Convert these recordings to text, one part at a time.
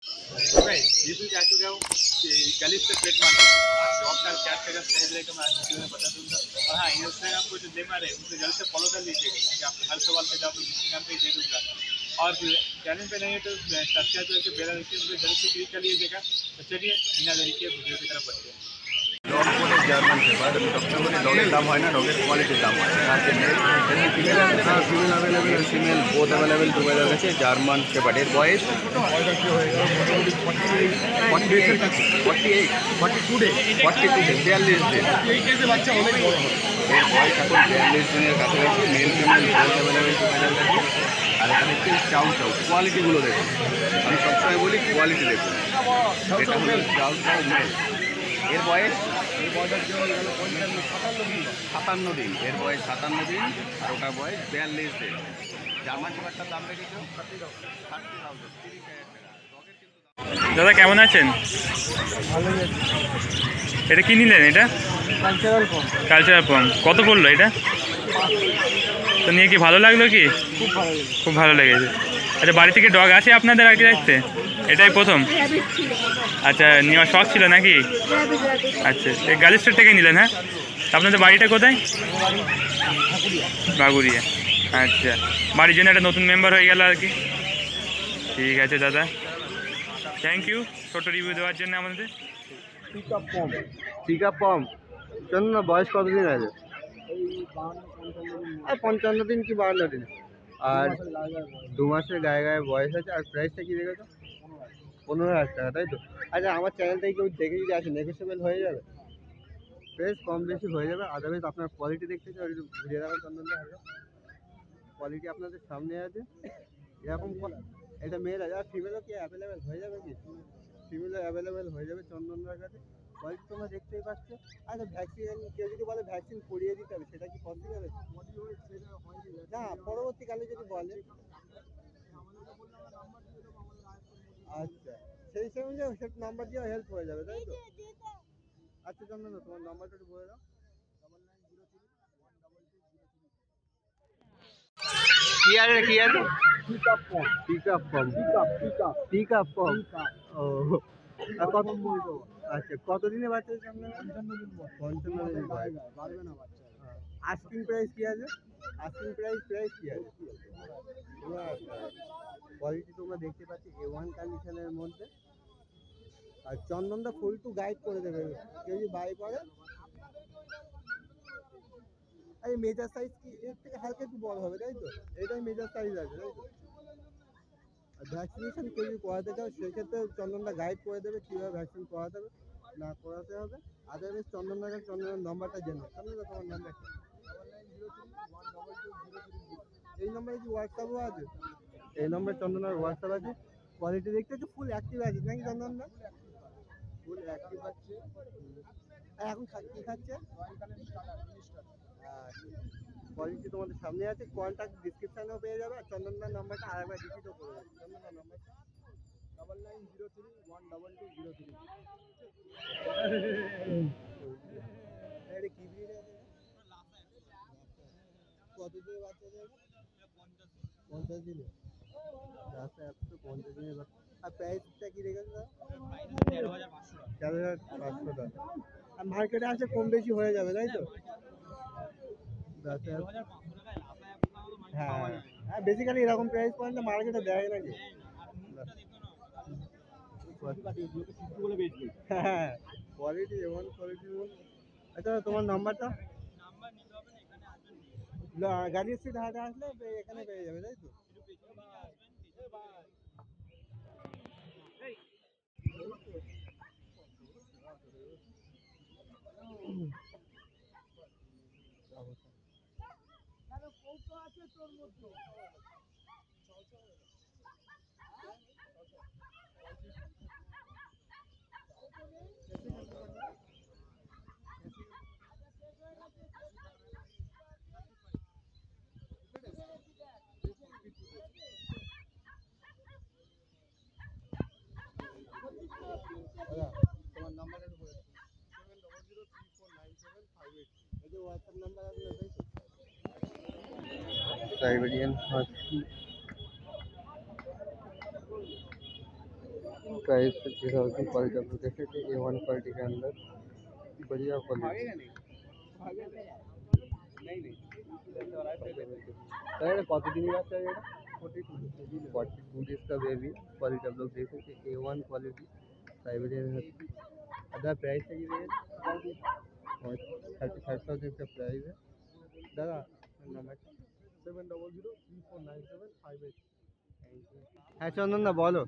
बिल्कुल जा चुका हूँ गली से प्लेट मार जॉब का क्या करेगा सही रहेगा मैं आज में बता दूंगा। और हाँ, इंस्टाग्राम को जो दे मारे उसे जल्द से फॉलो कर लीजिएगा क्योंकि आपको हर सवाल का जवाब इंस्टाग्राम पे ही दे दूंगा। और चैनल पे नहीं है तो सब्सक्राइब करके बेल आइकन पे जल्द से क्लिक कर लीजिएगा। तो चलिए बिना देरी के वीडियो की तरफ बढ़ते हैं। डॉग बोले जर्मन शेफार्ड सबसे बोले डॉगेर दाम है ना डॉगेर क्वालिटी दाम है female available female both available together আছে জার্মান শেফার্ড এর বয়স 42 ডে 42 ডে 42 দিন বাচ্চা অনেক বড় হয় এর বয়স এখন 42 দিনের কাছাকাছি male female both available together আছে। আর এখানে একটু চাউ চাউ কোয়ালিটিগুলো দেখুন, আমি সবসময় বলি কোয়ালিটি দেখুন। এটা হলো চাউ চাউ মেল, এর বয়স 57 দিন, এর বয়স 57 দিন আর ওটার বয়স 42 দিন। জার্মান শেফার্ডটার দাম রেখেছো 30,000 30,000। দাদা কেমন আছেন? এটা কি নিলেন? এটা কালচারাল ফর্ম কত পড়লো এটা? তো নিয়ে কি ভালো লাগলো? কি খুব ভালো লেগেছে। আচ্ছা, বাড়ি থেকে ডগ আছে আপনাদের আর কি দেখতে? এটাই প্রথম? আচ্ছা, নেওয়ার শখ ছিল নাকি? আচ্ছা, এই গার্ল স্টেট থেকে নিলেন? হ্যাঁ, আপনাদের বাড়িটা কোথায়? বাগুড়িয়া। আচ্ছা, বাড়ির জন্য একটা নতুন মেম্বার হয়ে গেল আর কি। ঠিক আছে দাদা, থ্যাংক ইউ ছোটো রিভিউ দেওয়ার জন্য আমাদের। টিকা পম চল না, বয়স কতদিন আছে? 55 দিন কি 52 দিন, আর 2 মাসের গায়ে গায়ে বয়স আছে। আর প্রাইসটা কি রেখেছো? 15,000 টাকা, তাই তো? আচ্ছা, আমার চ্যানেল থেকে কেউ দেখে যদি আছে নেগোসিয়েবল হয়ে যাবে, প্রাইস কম বেশি হয়ে যাবে। আদারওয়াইজ আপনার কোয়ালিটি দেখতে চাই একটু ঘুরিয়ে রাখার চন্দনদা হালকা কোয়ালিটি আপনাদের সামনে আছে এরকম। এটা মেল আছে আর ফিমেলও কি অ্যাভেলেবেল হয়ে যাবে? কি ফিমেলও অ্যাভেলেবেল হয়ে যাবে চন্দনদার কাছে। কোয়ালিটি তোমরা দেখতেই পাচ্ছ। আচ্ছা, ভ্যাকসিন কেউ যদি বলে ভ্যাকসিন করিয়ে দিতে হবে, সেটা কি পসিবল? না, পরবর্তীকালে যদি বলে। আচ্ছা, সেই সময় সে নাম্বার দিয়ে হেল্প হয়ে যাবে, তাই তো? আচ্ছা চন্দন, তোমার নাম্বারটা একটু বলে দাও। কি আছে কি আছে? Pickup form. ও আচ্ছা, কতদিনে বাচ্চা হচ্ছে আপনার? 55 দিন বয়স। আস্কিং প্রাইস কি আছে? আস্কিং প্রাইস কি আছে? কোয়ালিটি তোমরা দেখতে পাচ্ছি A1 কন্ডিশনের মধ্যে। আর চন্দনদা ফুল টু গাইড করে দেবে কেউ যদি বাই করে। এই মেজার সাইজ কি এর থেকে হালকা একটু বড় হবে, তাই তো? এটাই মেজার সাইজ আছে, তাই তো? আর ভ্যাকসিনেশন কেউ যদি করাতে চাও সেক্ষেত্রে চন্দনদা গাইড করে দেবে কীভাবে ভ্যাকসিন করাতে হবে না করাতে হবে। আদারওয়াইজ চন্দনদার কাছে চন্দনের নাম্বারটা জেনে চন্দনদা তোমার নাম্বারটা। এই নাম্বারে কি হোয়াটসঅ্যাপও আছে? এই নম্বরে চন্দনার হোয়াটসঅ্যাপ আছে। কোয়ালিটি দেখতে হচ্ছে ফুল অ্যাক্টিভ আছে নাকি চন্দনদা? ফুল অ্যাক্টিভ আছে। এখন কি খাচ্ছে? কোয়ালিটি তোমাদের সামনে আছে, কন্ট্যাক্ট ডিসক্রিপশানেও পেয়ে যাবে। আর চন্দনদার নাম্বারটা আরেকবার রিপিটও করে দেবে। চন্দনদার নাম্বারটা 9903122023। কি ব্রিড আছে? কত দিনের বাচ্চা দেবে? 50 দিনে। রাস্তায় তো 50 দিনের বাচ্চা। আর প্রাইসটা কি রেখেছে? 13,500 টাকা। আর মার্কেটে আসে কম বেশি হয়ে যাবে, তাই তো? হ্যাঁ হ্যাঁ, বেসিক্যালি এরকম প্রাইস পয়েন্ট মার্কেটে দেয় নাকি? হ্যাঁ, কোয়ালিটি এমন কোয়ালিটি। আচ্ছা, তোমার নাম্বারটা? গাড়ি স্ট্রিট হাটে আসলে এখানে পেয়ে যাবে, তাই তো? তোমার নাম্বারটা একটু বলে দাও। 70034975 এই যে হোয়াটসঅ্যাপ নাম্বার আছে, তাই তো? Siberian husky. प्राइस 50,000 क्वालिटी आप लोग देख सकते हैं A1 क्वालिटी के अंदर बढ़िया क्वालिटी। কতদিন বাচ্চা এটা 42 डेज का बेबी क्वालिटी आप लोग देख सकते हैं A1 क्वालिटी साइबेरियन है। दादा प्राइस चाहिए और 35,000 का प्राइस है दादा। नंबर 70034975 হ্যাঁ চন্দন দা বলো।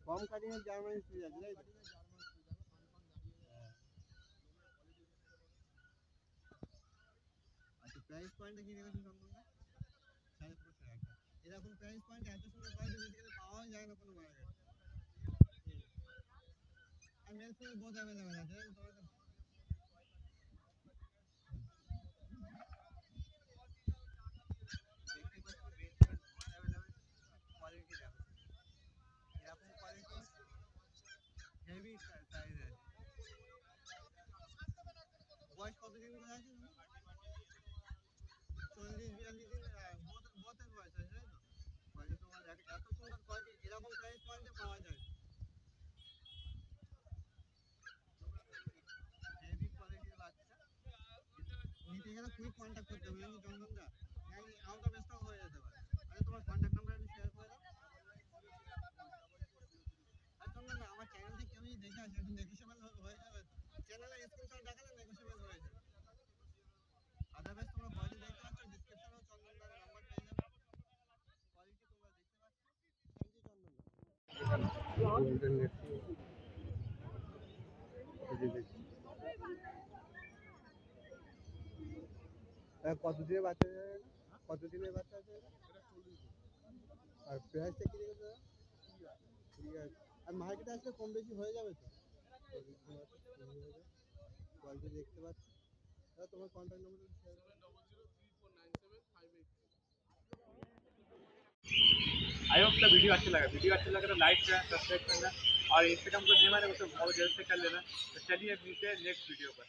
কম কাটিংয়ের জার্মানি সিরিজ আছে তাই তো? আচ্ছা প্রাইস পয়েন্টটা কি রেখেছো চন্দন দা? 5.5 টাকা। এরকম প্রাইস পয়েন্ট এত সুন্দর কোয়ালিটি বেসিক্যালি পাওয়াই যায় না কোনো মার্কেটে। আর মেল ফিমেল বোথ অ্যাভেলেবেল আছে কোয়ালিটি দেখো এরকম কোয়ালিটি হেভি সাইজ আছে। বয়স কতদিন করে আছে? 40-42 দিন বোথের বয়স আছে তাই তো? কোয়ালিটি তোমার এত সুন্দর কোয়ালিটি এরকম প্রাইস পয়েন্টে পাওয়া যায় হেভি কোয়ালিটির বাচ্চা। নিতে গেলে কুইক কন্ট্যাক্ট করতে হবে জানি চন্দন দা, আউট অফ স্টক হয়ে যেতে পারে। আচ্ছা তোমার কন্ট্যাক্ট নাম্বার আমি শেয়ার করে দাও। আর চন্দন দা আমার চ্যানেলটা কেউ যদি দেখে আসে একটু নেগোশিয়েবল হয়ে যাবে তো? চ্যানেলে স্ক্রিনশট দেখালে নেগোশিয়েবল হয়ে যাবে। আদারওয়াইজ তোমরা কোয়ালিটি দেখতে পাচ্ছ ডিসক্রিপশনেও চন্দন দার নাম্বার পেয়ে যাবে। কোয়ালিটি তোমরা দেখতে পাচ্ছ। থ্যাংক ইউ চন্দন দা। গোল্ডেন লেটসি এই যে কতদিনের বাচ্চা আছে? কতদিনের বাচ্চা আছে এটা? আর প্রাইসটা কি রেখেছো দাদা? ঠিক আছে। আর মার্কেটে আসলে কম বেশি হয়ে যাবে তো? কোয়ালিটি দেখতে পাচ্ছি দাদা। তোমার কন্ট্যাক্ট নাম্বারটা শেয়ার করো। आई होप का वीडियो अच्छा लगा तो लाइक करना, सब्सक्राइब करना और इंस्टाग्राम को नहीं मारे तो बहुत जल्द से कर लेना। तो चलिए मिलते हैं नेक्स्ट वीडियो पर।